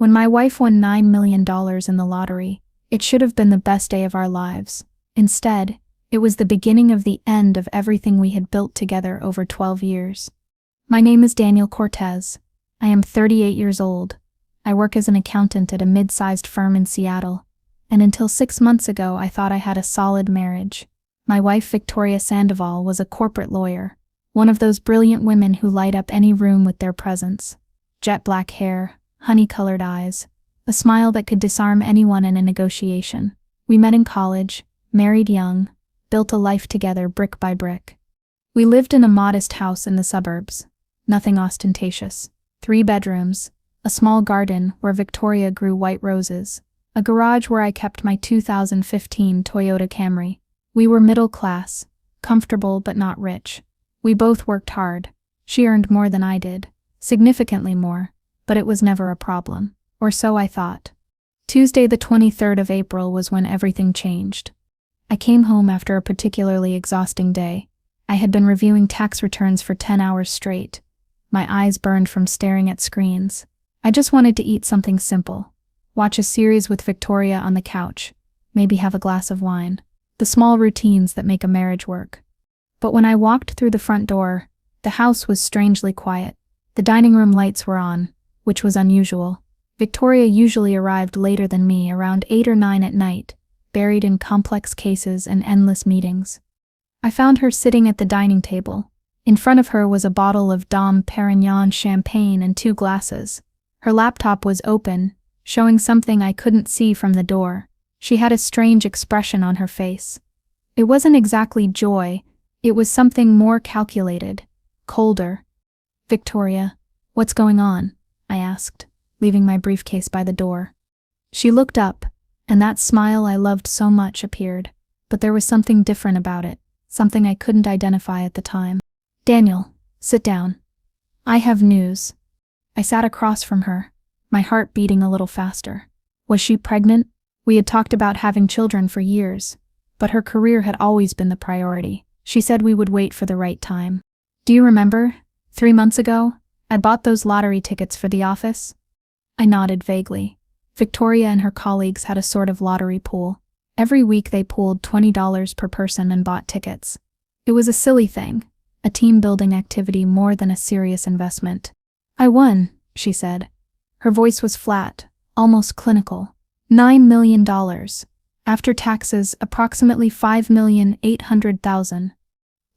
When my wife won $9 million in the lottery, it should have been the best day of our lives. Instead, it was the beginning of the end of everything we had built together over 12 years. My name is Daniel Cortez. I am 38 years old. I work as an accountant at a mid-sized firm in Seattle, and until 6 months ago I thought I had a solid marriage. My wife, Victoria Sandoval, was a corporate lawyer, one of those brilliant women who light up any room with their presence. Jet black hair, honey-colored eyes, a smile that could disarm anyone in a negotiation. We met in college, married young, built a life together brick by brick. We lived in a modest house in the suburbs, nothing ostentatious. 3 bedrooms, a small garden where Victoria grew white roses, a garage where I kept my 2015 Toyota Camry. We were middle class, comfortable but not rich. We both worked hard. She earned more than I did, significantly more, but it was never a problem, or so I thought. Tuesday the 23rd of April was when everything changed. I came home after a particularly exhausting day. I had been reviewing tax returns for 10 hours straight. My eyes burned from staring at screens. I just wanted to eat something simple. Watch a series with Victoria on the couch. Maybe have a glass of wine. The small routines that make a marriage work. But when I walked through the front door, the house was strangely quiet. The dining room lights were on, which was unusual. Victoria usually arrived later than me, around 8 or 9 at night, buried in complex cases and endless meetings. I found her sitting at the dining table. In front of her was a bottle of Dom Perignon champagne and 2 glasses. Her laptop was open, showing something I couldn't see from the door. She had a strange expression on her face. It wasn't exactly joy, it was something more calculated, colder. "Victoria, what's going on?" I asked, leaving my briefcase by the door. She looked up, and that smile I loved so much appeared, but there was something different about it, something I couldn't identify at the time. "Daniel, sit down. I have news." I sat across from her, my heart beating a little faster. Was she pregnant? We had talked about having children for years, but her career had always been the priority. She said we would wait for the right time. "Do you remember? 3 months ago, I bought those lottery tickets for the office?" I nodded vaguely. Victoria and her colleagues had a sort of lottery pool. Every week they pooled $20 per person and bought tickets. It was a silly thing, a team-building activity more than a serious investment. "I won," she said. Her voice was flat, almost clinical. $9 million. After taxes, approximately $5,800,000.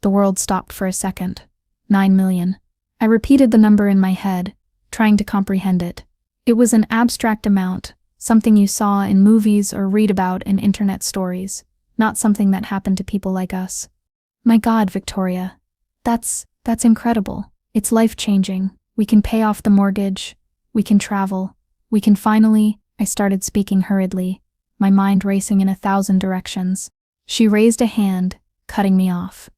The world stopped for a second. 9 million. I repeated the number in my head, trying to comprehend it. It was an abstract amount, something you saw in movies or read about in internet stories, not something that happened to people like us. "My God, Victoria. That's incredible. It's life-changing. We can pay off the mortgage. We can travel. We can finally—" I started speaking hurriedly, my mind racing in 1,000 directions. She raised a hand, cutting me off.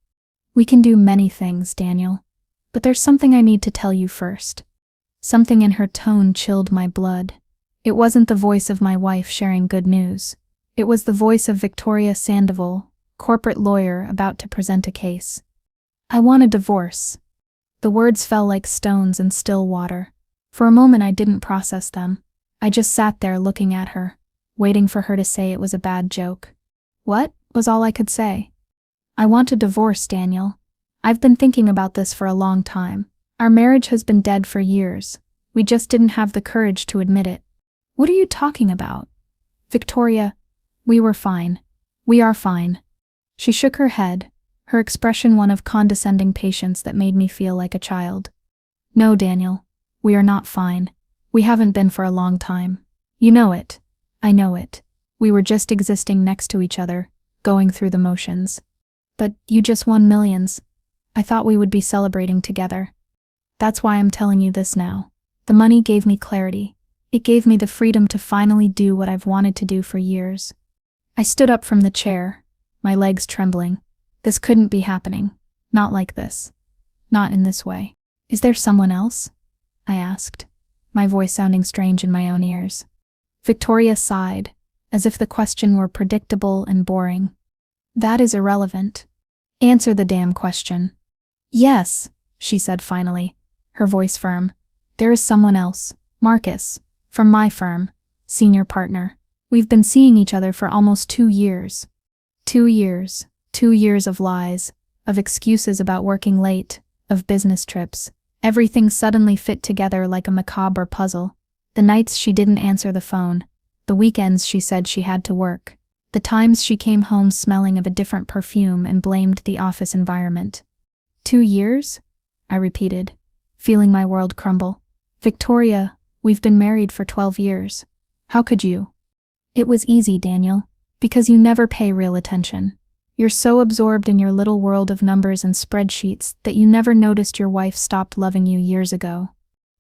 "We can do many things, Daniel. But there's something I need to tell you first." Something in her tone chilled my blood. It wasn't the voice of my wife sharing good news. It was the voice of Victoria Sandoval, corporate lawyer about to present a case. "I want a divorce." The words fell like stones in still water. For a moment I didn't process them. I just sat there looking at her, waiting for her to say it was a bad joke. "What?" was all I could say. "I want a divorce, Daniel. I've been thinking about this for a long time. Our marriage has been dead for years. We just didn't have the courage to admit it." "What are you talking about?" "Victoria, we were fine. We are fine." She shook her head, her expression one of condescending patience that made me feel like a child. "No, Daniel, we are not fine. We haven't been for a long time. You know it. I know it. We were just existing next to each other, going through the motions. But you just won millions. I thought we would be celebrating together. That's why I'm telling you this now. The money gave me clarity. It gave me the freedom to finally do what I've wanted to do for years." I stood up from the chair, my legs trembling. This couldn't be happening. Not like this. Not in this way. "Is there someone else?" I asked, my voice sounding strange in my own ears. Victoria sighed, as if the question were predictable and boring. "That is irrelevant. Answer the damn question." "Yes," she said finally, her voice firm. "There is someone else. Marcus. From my firm, senior partner. We've been seeing each other for almost 2 years. 2 years. 2 years of lies, of excuses about working late, of business trips. Everything suddenly fit together like a macabre puzzle. The nights she didn't answer the phone. The weekends she said she had to work. The times she came home smelling of a different perfume and blamed the office environment. 2 years? I repeated, feeling my world crumble. Victoria, we've been married for 12 years. How could you? It was easy, Daniel, because you never pay real attention. You're so absorbed in your little world of numbers and spreadsheets that you never noticed your wife stopped loving you years ago.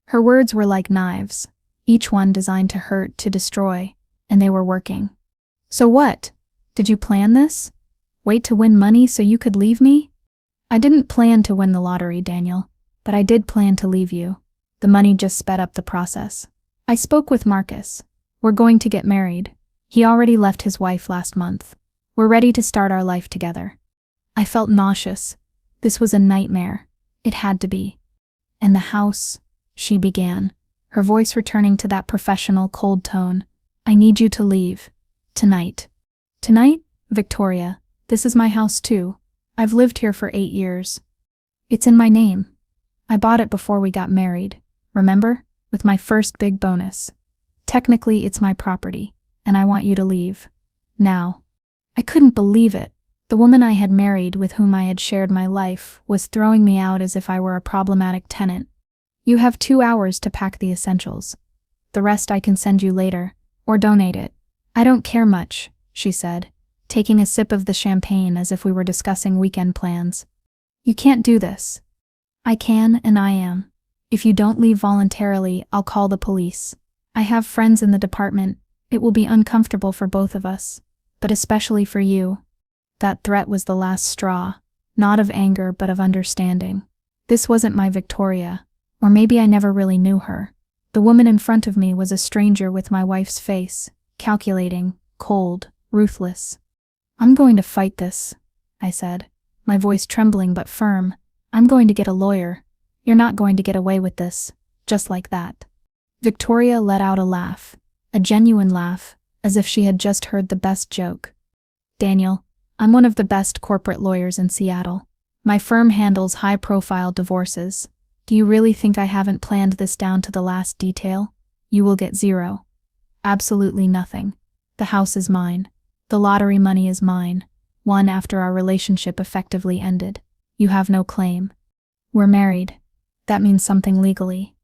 Her words were like knives, each one designed to hurt, to destroy, and they were working. So what? Did you plan this? Wait to win money so you could leave me? I didn't plan to win the lottery, Daniel, but I did plan to leave you. The money just sped up the process. I spoke with Marcus. We're going to get married. He already left his wife last month. We're ready to start our life together. I felt nauseous. This was a nightmare. It had to be. And the house, she began, her voice returning to that professional, cold tone. I need you to leave. Tonight. Tonight, Victoria, this is my house too. I've lived here for 8 years. It's in my name. I bought it before we got married, remember? With my first big bonus. Technically, it's my property, and I want you to leave. Now. I couldn't believe it. The woman I had married, with whom I had shared my life, was throwing me out as if I were a problematic tenant. You have 2 hours to pack the essentials. The rest I can send you later, or donate it. I don't care much, she said, taking a sip of the champagne as if we were discussing weekend plans. You can't do this. I can, and I am. If you don't leave voluntarily, I'll call the police. I have friends in the department. It will be uncomfortable for both of us. But especially for you. That threat was the last straw, not of anger but of understanding. This wasn't my Victoria, or maybe I never really knew her. The woman in front of me was a stranger with my wife's face, calculating, cold, ruthless. I'm going to fight this, I said, my voice trembling but firm. I'm going to get a lawyer. You're not going to get away with this, just like that. Victoria let out a laugh, a genuine laugh, as if she had just heard the best joke. Daniel, I'm one of the best corporate lawyers in Seattle. My firm handles high-profile divorces. Do you really think I haven't planned this down to the last detail? You will get 0. Absolutely nothing. The house is mine. The lottery money is mine. Won after our relationship effectively ended. You have no claim. We're married. That means something legally.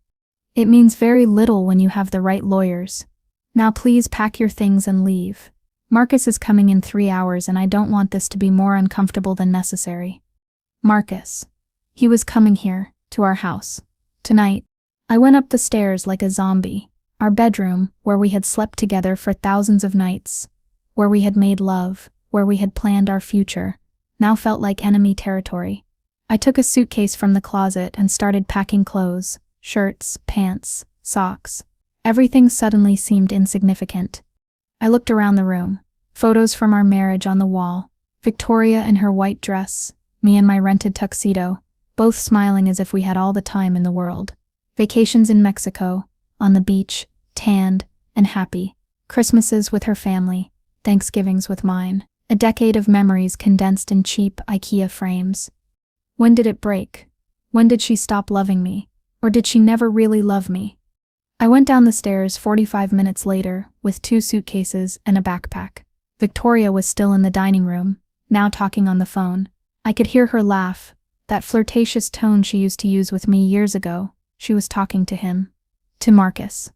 It means very little when you have the right lawyers. Now please pack your things and leave. Marcus is coming in 3 hours and I don't want this to be more uncomfortable than necessary. Marcus. He was coming here, to our house. Tonight. I went up the stairs like a zombie. Our bedroom, where we had slept together for thousands of nights, where we had made love, where we had planned our future, now felt like enemy territory. I took a suitcase from the closet and started packing clothes, shirts, pants, socks. Everything suddenly seemed insignificant. I looked around the room. Photos from our marriage on the wall. Victoria in her white dress, me in my rented tuxedo, both smiling as if we had all the time in the world. Vacations in Mexico, on the beach, tanned and happy. Christmases with her family, Thanksgivings with mine. A decade of memories condensed in cheap IKEA frames. When did it break? When did she stop loving me? Or did she never really love me? I went down the stairs 45 minutes later, with 2 suitcases and a backpack. Victoria was still in the dining room, now talking on the phone. I could hear her laugh, that flirtatious tone she used to use with me years ago. She was talking to him. To Marcus.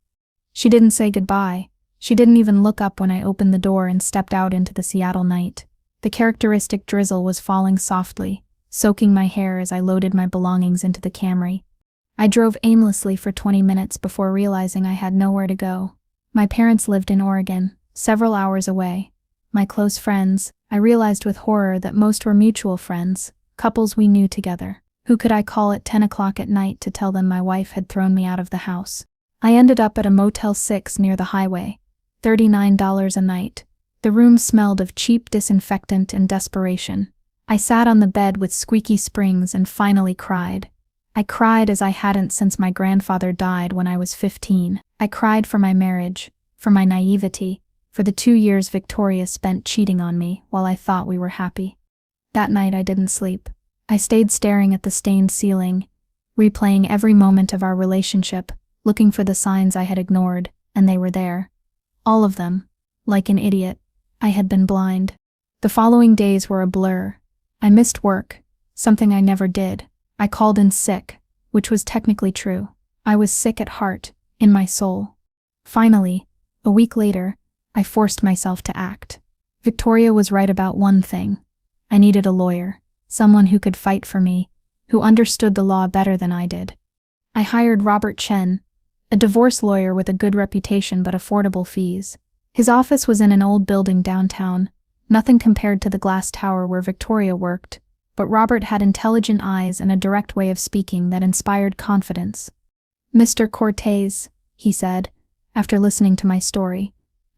She didn't say goodbye. She didn't even look up when I opened the door and stepped out into the Seattle night. The characteristic drizzle was falling softly, soaking my hair as I loaded my belongings into the Camry. I drove aimlessly for 20 minutes before realizing I had nowhere to go. My parents lived in Oregon, several hours away. My close friends, I realized with horror that most were mutual friends, couples we knew together. Who could I call at 10 o'clock at night to tell them my wife had thrown me out of the house? I ended up at a Motel 6 near the highway. $39 a night. The room smelled of cheap disinfectant and desperation. I sat on the bed with squeaky springs and finally cried. I cried as I hadn't since my grandfather died when I was 15. I cried for my marriage, for my naivety, for the 2 years Victoria spent cheating on me while I thought we were happy. That night I didn't sleep. I stayed staring at the stained ceiling, replaying every moment of our relationship, looking for the signs I had ignored, and they were there. All of them. Like an idiot, I had been blind. The following days were a blur. I missed work, something I never did. I called in sick, which was technically true. I was sick at heart, in my soul. Finally, a week later, I forced myself to act. Victoria was right about one thing. I needed a lawyer, someone who could fight for me, who understood the law better than I did. I hired Robert Chen, a divorce lawyer with a good reputation but affordable fees. His office was in an old building downtown, nothing compared to the glass tower where Victoria worked, but Robert had intelligent eyes and a direct way of speaking that inspired confidence. "Mr. Cortez," he said, after listening to my story,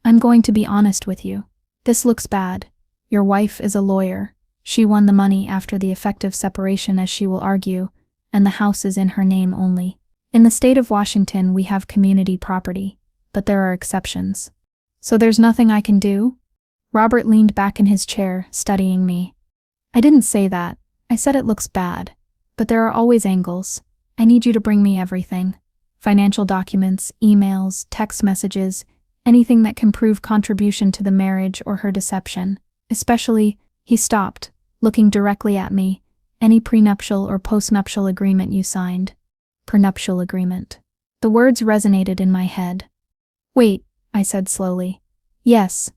"I'm going to be honest with you. This looks bad. Your wife is a lawyer. She won the money after the effective separation, as she will argue, and the house is in her name only. In the state of Washington, we have community property, but there are exceptions. So there's nothing I can do?" Robert leaned back in his chair, studying me. "I didn't say that. I said it looks bad. But there are always angles. I need you to bring me everything. Financial documents, emails, text messages, anything that can prove contribution to the marriage or her deception. Especially," he stopped, looking directly at me, "any prenuptial or postnuptial agreement you signed." Prenuptial agreement. The words resonated in my head. "Wait," I said slowly. Yes,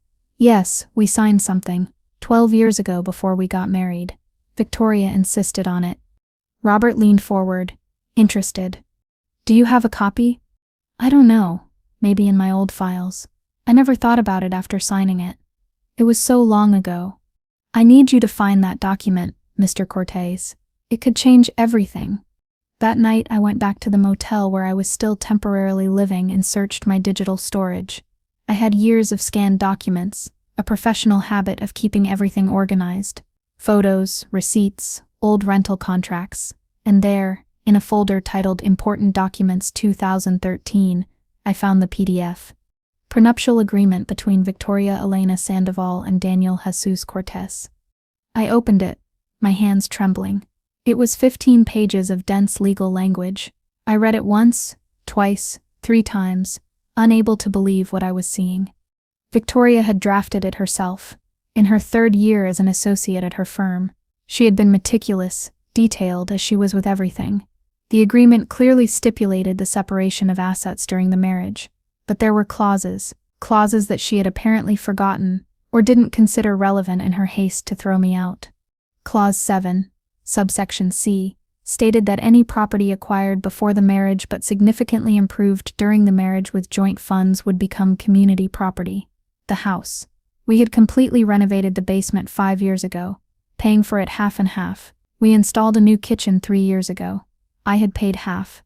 we signed something, 12 years ago before we got married." Victoria insisted on it. Robert leaned forward, interested. "Do you have a copy?" "I don't know. Maybe in my old files. I never thought about it after signing it. It was so long ago." "I need you to find that document, Mr. Cortez. It could change everything." That night I went back to the motel where I was still temporarily living and searched my digital storage. I had years of scanned documents, a professional habit of keeping everything organized. Photos, receipts, old rental contracts, and there, in a folder titled Important Documents 2013, I found the PDF. Prenuptial agreement between Victoria Elena Sandoval and Daniel Jesus Cortez. I opened it, my hands trembling. It was 15 pages of dense legal language. I read it once, twice, 3 times, unable to believe what I was seeing. Victoria had drafted it herself. In her 3rd year as an associate at her firm, she had been meticulous, detailed as she was with everything. The agreement clearly stipulated the separation of assets during the marriage, but there were clauses that she had apparently forgotten or didn't consider relevant in her haste to throw me out. Clause 7, subsection C, stated that any property acquired before the marriage but significantly improved during the marriage with joint funds would become community property. The house. We had completely renovated the basement 5 years ago, paying for it half and half. We installed a new kitchen 3 years ago. I had paid half.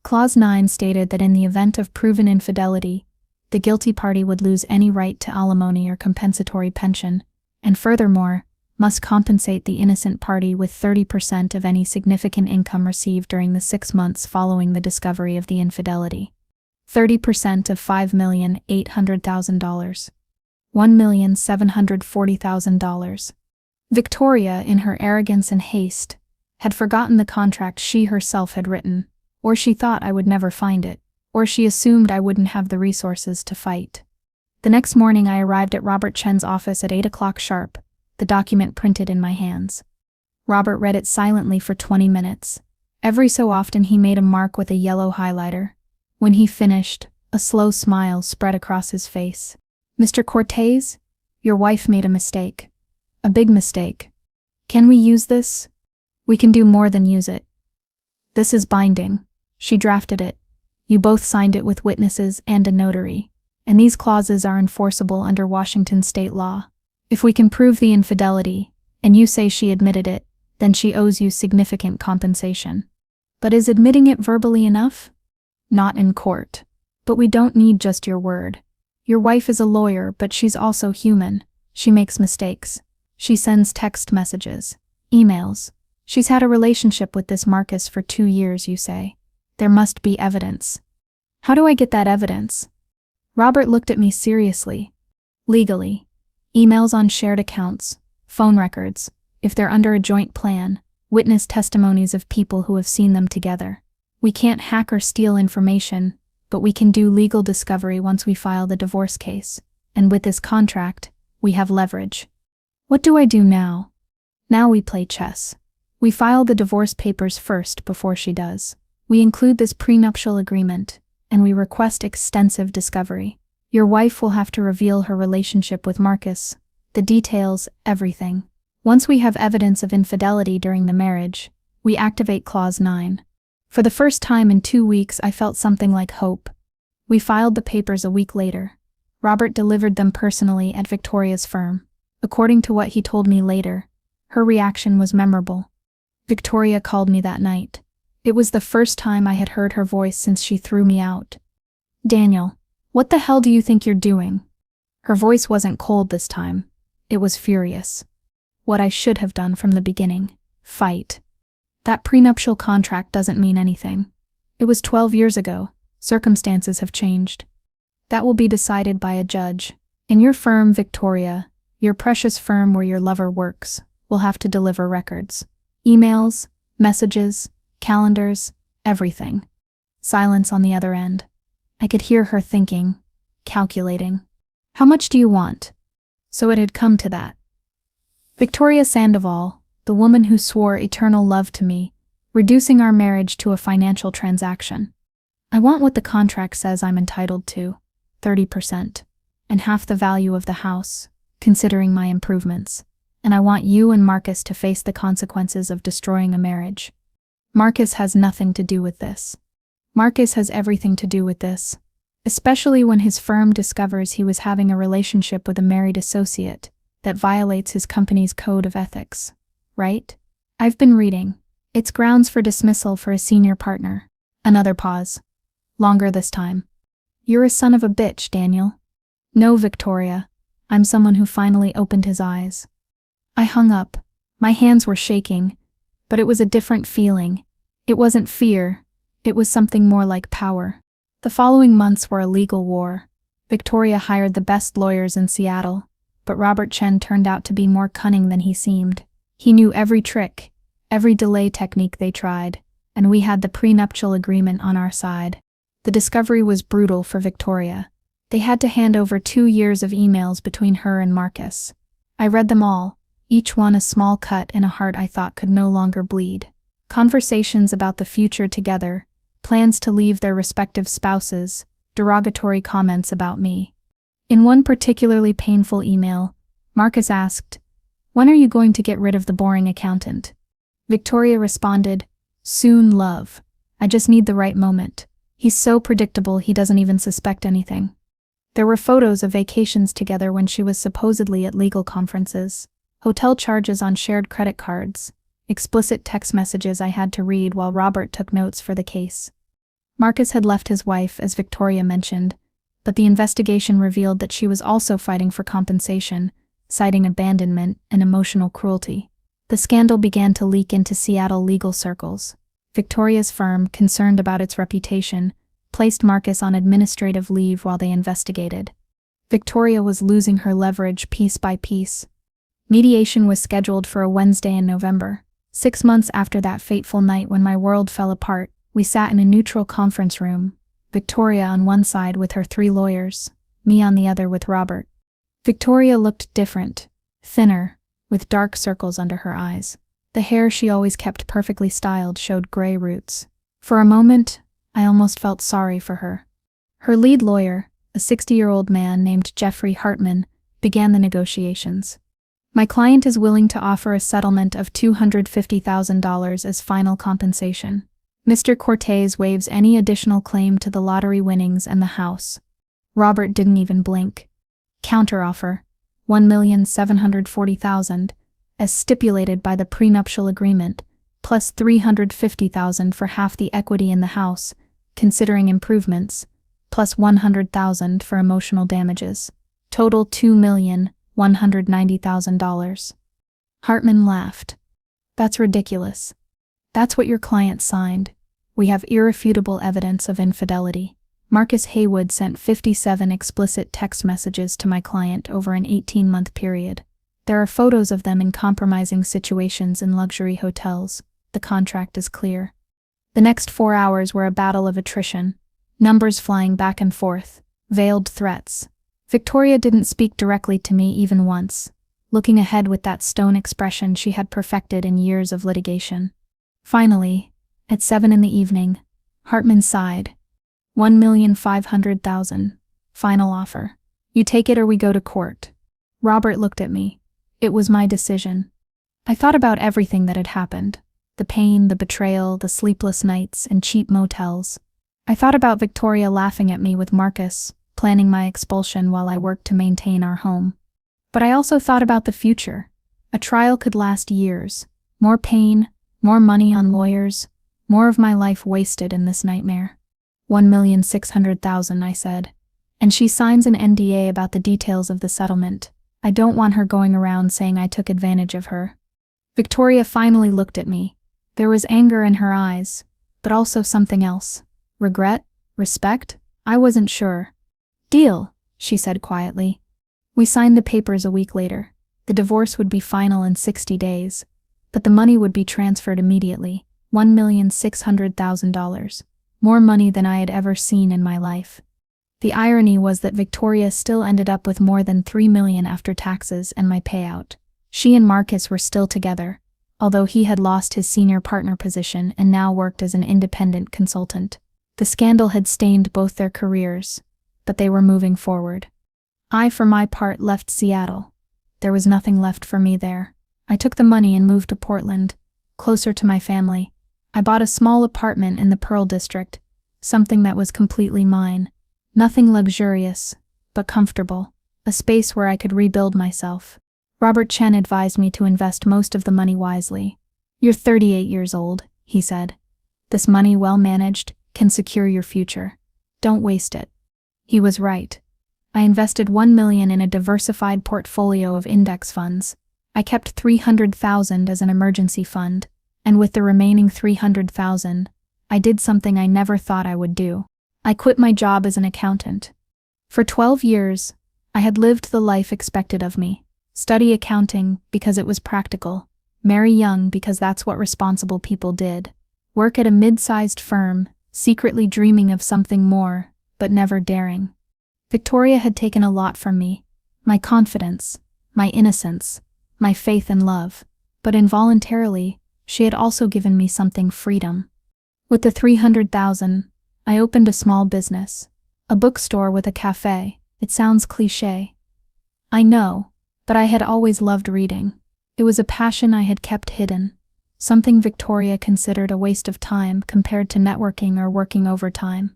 Clause 9 stated that in the event of proven infidelity, the guilty party would lose any right to alimony or compensatory pension, and furthermore, must compensate the innocent party with 30% of any significant income received during the 6 months following the discovery of the infidelity. 30% of $5,800,000. $1,740,000. Victoria, in her arrogance and haste, had forgotten the contract she herself had written, or she thought I would never find it, or she assumed I wouldn't have the resources to fight. The next morning I arrived at Robert Chen's office at 8 o'clock sharp, the document printed in my hands. Robert read it silently for 20 minutes. Every so often he made a mark with a yellow highlighter. When he finished, a slow smile spread across his face. "Mr. Cortez, your wife made a mistake. A big mistake. Can we use this? We can do more than use it. This is binding. She drafted it. You both signed it with witnesses and a notary, and these clauses are enforceable under Washington state law. If we can prove the infidelity, and you say she admitted it, then she owes you significant compensation. But is admitting it verbally enough? Not in court. But we don't need just your word. Your wife is a lawyer, but she's also human. She makes mistakes. She sends text messages, emails. She's had a relationship with this Marcus for 2 years, you say. There must be evidence. How do I get that evidence? Robert looked at me seriously. Legally. Emails on shared accounts, phone records, if they're under a joint plan, witness testimonies of people who have seen them together. We can't hack or steal information, but we can do legal discovery once we file the divorce case. And with this contract, we have leverage. What do I do now? Now we play chess. We file the divorce papers first before she does. We include this prenuptial agreement, and we request extensive discovery. Your wife will have to reveal her relationship with Marcus, the details, everything. Once we have evidence of infidelity during the marriage, we activate Clause 9. For the first time in 2 weeks, I felt something like hope. We filed the papers a week later. Robert delivered them personally at Victoria's firm. According to what he told me later, her reaction was memorable. Victoria called me that night. It was the first time I had heard her voice since she threw me out. Daniel, what the hell do you think you're doing? Her voice wasn't cold this time. It was furious. What I should have done from the beginning. Fight. That prenuptial contract doesn't mean anything. It was 12 years ago. Circumstances have changed. That will be decided by a judge. In your firm, Victoria, your precious firm where your lover works, will have to deliver records. Emails, messages, calendars, everything. Silence on the other end. I could hear her thinking, calculating. How much do you want? So it had come to that. Victoria Sandoval, the woman who swore eternal love to me, reducing our marriage to a financial transaction. I want what the contract says I'm entitled to, 30%, and half the value of the house, considering my improvements. And I want you and Marcus to face the consequences of destroying a marriage. Marcus has nothing to do with this. Marcus has everything to do with this, especially when his firm discovers he was having a relationship with a married associate that violates his company's code of ethics. Right? I've been reading. It's grounds for dismissal for a senior partner. Another pause. Longer this time. You're a son of a bitch, Daniel. No, Victoria. I'm someone who finally opened his eyes. I hung up. My hands were shaking, but it was a different feeling. It wasn't fear. It was something more like power. The following months were a legal war. Victoria hired the best lawyers in Seattle, but Robert Chen turned out to be more cunning than he seemed. He knew every trick, every delay technique they tried, and we had the prenuptial agreement on our side. The discovery was brutal for Victoria. They had to hand over 2 years of emails between her and Marcus. I read them all, each one a small cut in a heart I thought could no longer bleed. Conversations about the future together, plans to leave their respective spouses, derogatory comments about me. In one particularly painful email, Marcus asked, "When are you going to get rid of the boring accountant?" Victoria responded, "Soon, love. I just need the right moment. He's so predictable he doesn't even suspect anything." There were photos of vacations together when she was supposedly at legal conferences, hotel charges on shared credit cards, explicit text messages I had to read while Robert took notes for the case. Marcus had left his wife, as Victoria mentioned, but the investigation revealed that she was also fighting for compensation, citing abandonment and emotional cruelty. The scandal began to leak into Seattle legal circles. Victoria's firm, concerned about its reputation, placed Marcus on administrative leave while they investigated. Victoria was losing her leverage piece by piece. Mediation was scheduled for a Wednesday in November. 6 months after that fateful night when my world fell apart, we sat in a neutral conference room, Victoria on one side with her 3 lawyers, me on the other with Robert. Victoria looked different, thinner, with dark circles under her eyes. The hair she always kept perfectly styled showed gray roots. For a moment, I almost felt sorry for her. Her lead lawyer, a 60-year-old man named Jeffrey Hartman, began the negotiations. My client is willing to offer a settlement of $250,000 as final compensation. Mr. Cortez waives any additional claim to the lottery winnings and the house. Robert didn't even blink. Counteroffer, $1,740,000, as stipulated by the prenuptial agreement, plus $350,000 for half the equity in the house, considering improvements, plus $100,000 for emotional damages. Total $2,190,000. Hartman laughed. That's ridiculous. That's what your client signed. We have irrefutable evidence of infidelity. Marcus Haywood sent 57 explicit text messages to my client over an 18-month period. There are photos of them in compromising situations in luxury hotels. The contract is clear. The next 4 hours were a battle of attrition, numbers flying back and forth, veiled threats. Victoria didn't speak directly to me even once, looking ahead with that stone expression she had perfected in years of litigation. Finally, at 7 p.m, Hartman sighed. $1,500,000. Final offer. You take it or we go to court. Robert looked at me. It was my decision. I thought about everything that had happened. The pain, the betrayal, the sleepless nights, and cheap motels. I thought about Victoria laughing at me with Marcus, planning my expulsion while I worked to maintain our home. But I also thought about the future. A trial could last years. More pain, more money on lawyers, more of my life wasted in this nightmare. $1,600,000, I said. And she signs an NDA about the details of the settlement. I don't want her going around saying I took advantage of her. Victoria finally looked at me. There was anger in her eyes, but also something else. Regret? Respect? I wasn't sure. Deal, she said quietly. We signed the papers a week later. The divorce would be final in 60 days, but the money would be transferred immediately. $1,600,000. More money than I had ever seen in my life. The irony was that Victoria still ended up with more than $3 million after taxes and my payout. She and Marcus were still together, although he had lost his senior partner position and now worked as an independent consultant. The scandal had stained both their careers, but they were moving forward. I, for my part, left Seattle. There was nothing left for me there. I took the money and moved to Portland, closer to my family. I bought a small apartment in the Pearl District, something that was completely mine. Nothing luxurious, but comfortable. A space where I could rebuild myself. Robert Chen advised me to invest most of the money wisely. You're 38 years old, he said. This money, well managed, can secure your future. Don't waste it. He was right. I invested $1 million in a diversified portfolio of index funds. I kept $300,000 as an emergency fund, and with the remaining $300,000, I did something I never thought I would do. I quit my job as an accountant. For 12 years, I had lived the life expected of me. Study accounting because it was practical. Marry young because that's what responsible people did. Work at a mid-sized firm, secretly dreaming of something more, but never daring. Victoria had taken a lot from me. My confidence, my innocence, my faith and love. But involuntarily, she had also given me something: freedom. With the $300,000, I opened a small business. A bookstore with a cafe. It sounds cliché. I know, but I had always loved reading. It was a passion I had kept hidden. Something Victoria considered a waste of time compared to networking or working overtime.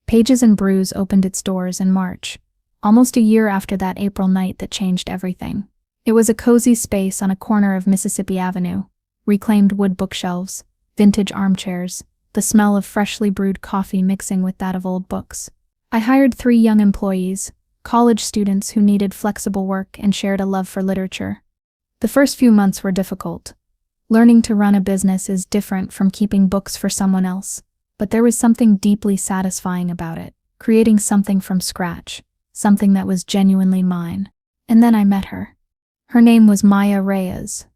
Pages and Brews opened its doors in March, almost a year after that April night that changed everything. It was a cozy space on a corner of Mississippi Avenue. Reclaimed wood bookshelves, vintage armchairs, the smell of freshly brewed coffee mixing with that of old books. I hired 3 young employees, college students who needed flexible work and shared a love for literature. The first few months were difficult. Learning to run a business is different from keeping books for someone else, but there was something deeply satisfying about it, creating something from scratch, something that was genuinely mine. And then I met her. Her name was Maya Reyes.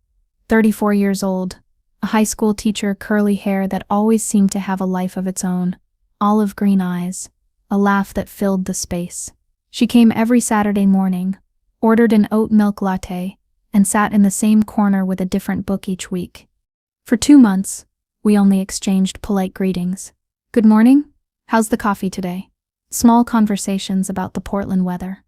34 years old, a high school teacher, curly hair that always seemed to have a life of its own, olive green eyes, a laugh that filled the space. She came every Saturday morning, ordered an oat milk latte, and sat in the same corner with a different book each week. For 2 months, we only exchanged polite greetings. Good morning? How's the coffee today? Small conversations about the Portland weather.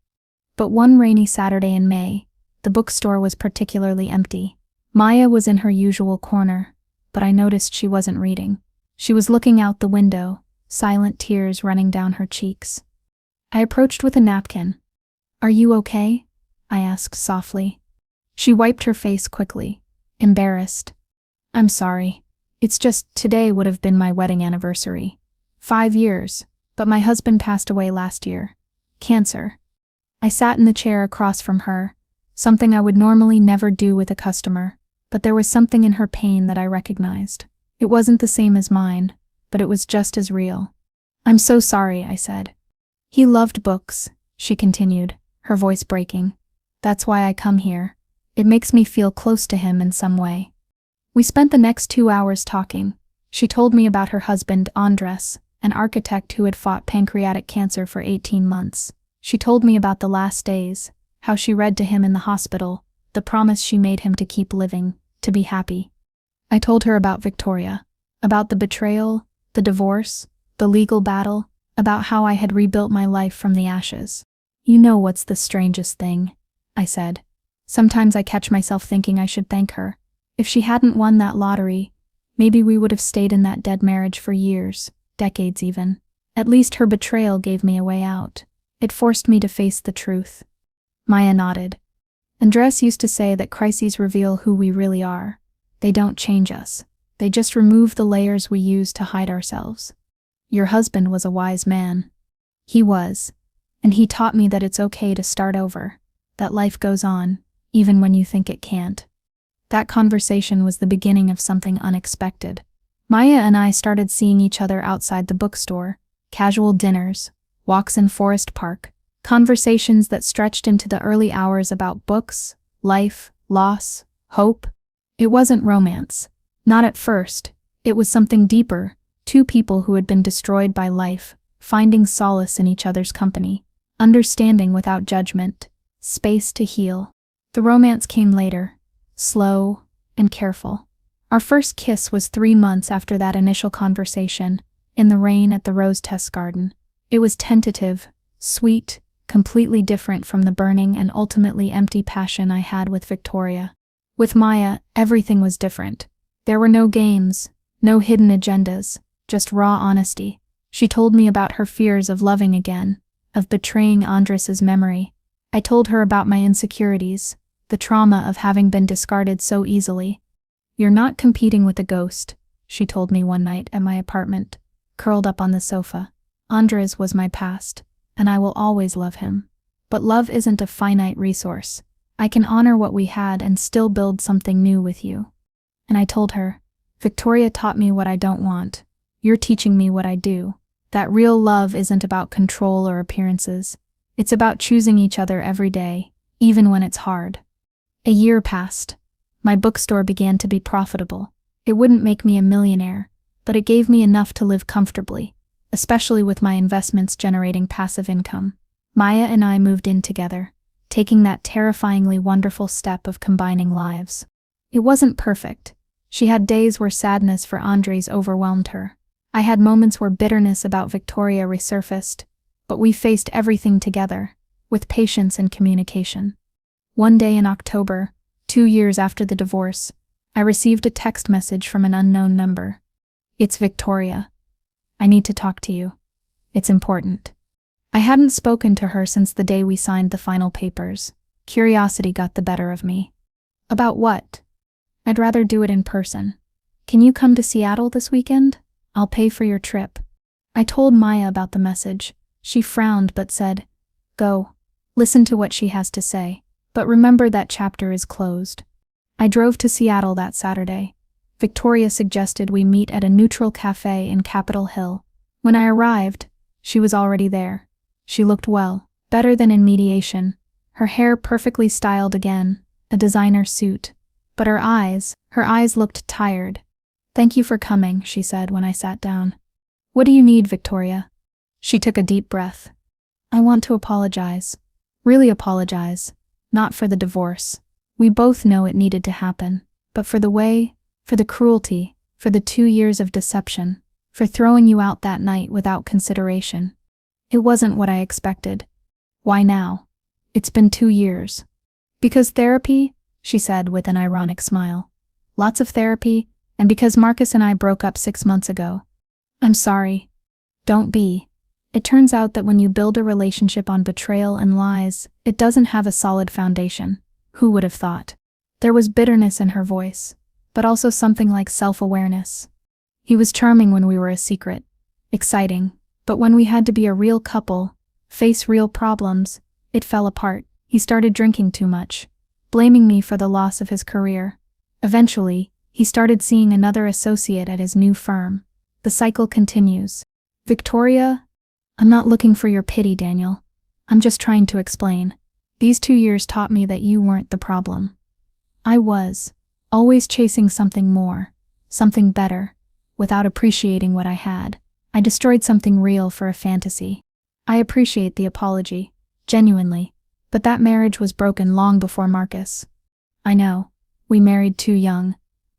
But one rainy Saturday in May, the bookstore was particularly empty. Maya was in her usual corner, but I noticed she wasn't reading. She was looking out the window, silent tears running down her cheeks. I approached with a napkin. "Are you okay?" I asked softly. She wiped her face quickly, embarrassed. "I'm sorry. It's just today would have been my wedding anniversary. 5 years, but my husband passed away last year. Cancer." I sat in the chair across from her, something I would normally never do with a customer, but there was something in her pain that I recognized. It wasn't the same as mine, but it was just as real. "I'm so sorry," I said. "He loved books," she continued, her voice breaking. "That's why I come here. It makes me feel close to him in some way." We spent the next 2 hours talking. She told me about her husband, Andres, an architect who had fought pancreatic cancer for 18 months. She told me about the last days, how she read to him in the hospital, the promise she made him to keep living, to be happy. I told her about Victoria, about the betrayal, the divorce, the legal battle, about how I had rebuilt my life from the ashes. "You know what's the strangest thing?" I said. "Sometimes I catch myself thinking I should thank her. If she hadn't won that lottery, maybe we would have stayed in that dead marriage for years, decades even. At least her betrayal gave me a way out. It forced me to face the truth." Maya nodded. "Andres used to say that crises reveal who we really are. They don't change us. They just remove the layers we use to hide ourselves. Your husband was a wise man." "He was. And he taught me that it's okay to start over, that life goes on, even when you think it can't." That conversation was the beginning of something unexpected. Maya and I started seeing each other outside the bookstore, casual dinners, walks in Forest Park, conversations that stretched into the early hours about books, life, loss, hope. It wasn't romance. Not at first. It was something deeper, two people who had been destroyed by life, finding solace in each other's company, understanding without judgment, space to heal. The romance came later, slow and careful. Our first kiss was 3 months after that initial conversation, in the rain at the Rose Test Garden. It was tentative, sweet, completely different from the burning and ultimately empty passion I had with Victoria. With Maya, everything was different. There were no games, no hidden agendas, just raw honesty. She told me about her fears of loving again, of betraying Andres's memory. I told her about my insecurities, the trauma of having been discarded so easily. "You're not competing with a ghost," she told me one night at my apartment, curled up on the sofa. "Andres was my past, and I will always love him. But love isn't a finite resource. I can honor what we had and still build something new with you." And I told her, "Victoria taught me what I don't want. You're teaching me what I do. That real love isn't about control or appearances. It's about choosing each other every day, even when it's hard." A year passed. My bookstore began to be profitable. It wouldn't make me a millionaire, but it gave me enough to live comfortably, especially with my investments generating passive income. Maya and I moved in together, taking that terrifyingly wonderful step of combining lives. It wasn't perfect. She had days where sadness for Andres overwhelmed her. I had moments where bitterness about Victoria resurfaced, but we faced everything together, with patience and communication. One day in October, 2 years after the divorce, I received a text message from an unknown number. "It's Victoria. I need to talk to you. It's important." I hadn't spoken to her since the day we signed the final papers. Curiosity got the better of me. "About what?" "I'd rather do it in person. Can you come to Seattle this weekend? I'll pay for your trip." I told Maya about the message. She frowned but said, "Go. Listen to what she has to say. But remember that chapter is closed." I drove to Seattle that Saturday. Victoria suggested we meet at a neutral cafe in Capitol Hill. When I arrived, she was already there. She looked well, better than in mediation. Her hair perfectly styled again, a designer suit. But her eyes looked tired. "Thank you for coming," she said when I sat down. "What do you need, Victoria?" She took a deep breath. "I want to apologize. Really apologize. Not for the divorce. We both know it needed to happen. But for the way, for the cruelty, for the 2 years of deception, for throwing you out that night without consideration. It wasn't what I expected." "Why now?" "It's been 2 years. Because therapy," she said with an ironic smile. "Lots of therapy, and because Marcus and I broke up 6 months ago." "I'm sorry." "Don't be. It turns out that when you build a relationship on betrayal and lies, it doesn't have a solid foundation. Who would have thought?" There was bitterness in her voice, but also something like self-awareness. "He was charming when we were a secret, exciting, but when we had to be a real couple, face real problems, it fell apart. He started drinking too much, blaming me for the loss of his career. Eventually, he started seeing another associate at his new firm. The cycle continues. Victoria, I'm not looking for your pity, Daniel. I'm just trying to explain. These 2 years taught me that you weren't the problem. I was, always chasing something more, something better, without appreciating what I had. I destroyed something real for a fantasy. I appreciate the apology, genuinely, but that marriage was broken long before Marcus. I know, we married too young.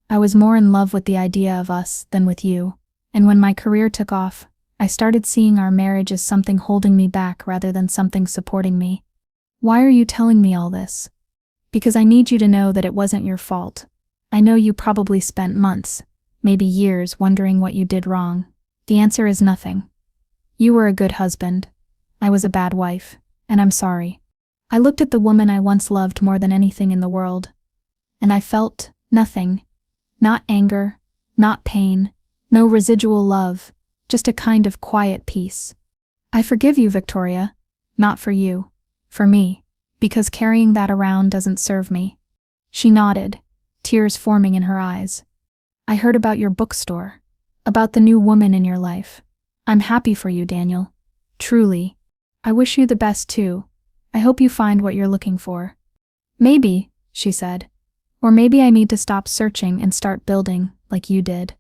I was more in love with the idea of us than with you, and when my career took off, I started seeing our marriage as something holding me back rather than something supporting me. Why are you telling me all this? Because I need you to know that it wasn't your fault. I know you probably spent months, maybe years, wondering what you did wrong. The answer is nothing. You were a good husband. I was a bad wife, and I'm sorry. I looked at the woman I once loved more than anything in the world, and I felt nothing. Not anger, not pain, no residual love, just a kind of quiet peace. I forgive you, Victoria. Not for you. For me. Because carrying that around doesn't serve me. She nodded, tears forming in her eyes. I heard about your bookstore. About the new woman in your life. I'm happy for you, Daniel. Truly. I wish you the best too. I hope you find what you're looking for. Maybe, she said. Or maybe I need to stop searching and start building, like you did.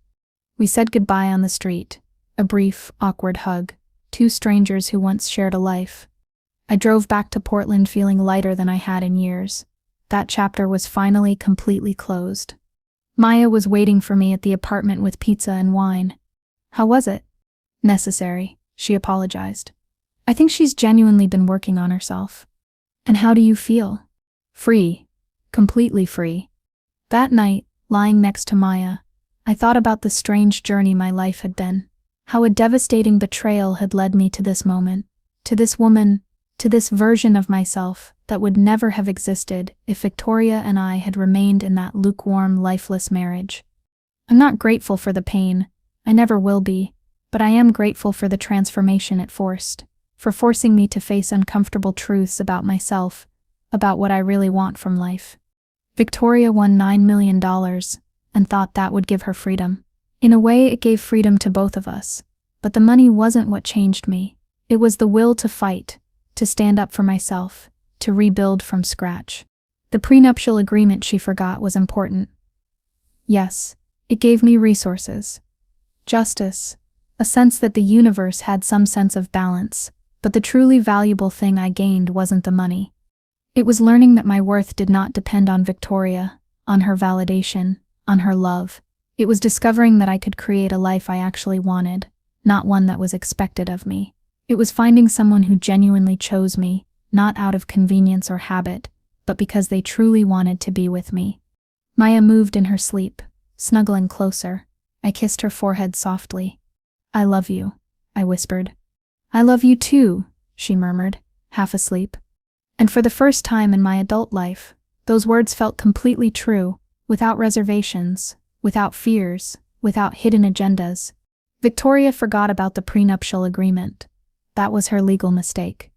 We said goodbye on the street. A brief, awkward hug. Two strangers who once shared a life. I drove back to Portland feeling lighter than I had in years. That chapter was finally completely closed. Maya was waiting for me at the apartment with pizza and wine. How was it? Necessary, she apologized. I think she's genuinely been working on herself. And how do you feel? Free. Completely free. That night, lying next to Maya, I thought about the strange journey my life had been. How a devastating betrayal had led me to this moment, to this woman, to this version of myself that would never have existed if Victoria and I had remained in that lukewarm, lifeless marriage. I'm not grateful for the pain, I never will be, but I am grateful for the transformation it forced, for forcing me to face uncomfortable truths about myself, about what I really want from life. Victoria won $9 million and thought that would give her freedom. In a way, it gave freedom to both of us, but the money wasn't what changed me. It was the will to fight, to stand up for myself, to rebuild from scratch. The prenuptial agreement she forgot was important. Yes, it gave me resources. Justice, a sense that the universe had some sense of balance, but the truly valuable thing I gained wasn't the money. It was learning that my worth did not depend on Victoria, on her validation, on her love. It was discovering that I could create a life I actually wanted, not one that was expected of me. It was finding someone who genuinely chose me, not out of convenience or habit, but because they truly wanted to be with me. Maya moved in her sleep, snuggling closer. I kissed her forehead softly. I love you, I whispered. I love you too, she murmured, half asleep. And for the first time in my adult life, those words felt completely true, without reservations, without fears, without hidden agendas. Victoria forgot about the prenuptial agreement. That was her legal mistake.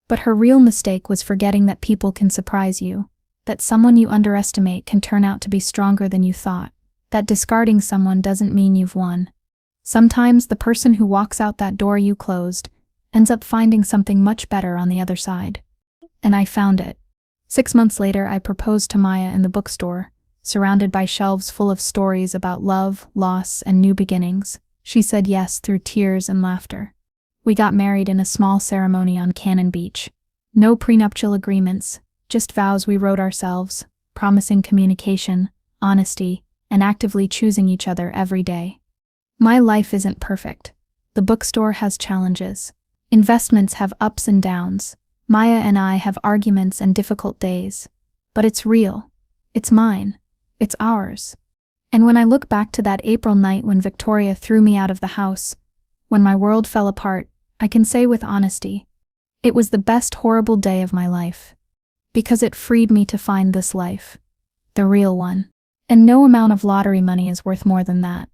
But her real mistake was forgetting that people can surprise you, that someone you underestimate can turn out to be stronger than you thought, that discarding someone doesn't mean you've won. Sometimes the person who walks out that door you closed ends up finding something much better on the other side. And I found it. 6 months later, I proposed to Maya in the bookstore, surrounded by shelves full of stories about love, loss, and new beginnings. She said yes through tears and laughter. We got married in a small ceremony on Cannon Beach. No prenuptial agreements, just vows we wrote ourselves, promising communication, honesty, and actively choosing each other every day. My life isn't perfect. The bookstore has challenges. Investments have ups and downs. Maya and I have arguments and difficult days. But it's real. It's mine. It's ours. And when I look back to that April night when Victoria threw me out of the house, when my world fell apart, I can say with honesty, it was the best horrible day of my life. Because it freed me to find this life. The real one. And no amount of lottery money is worth more than that.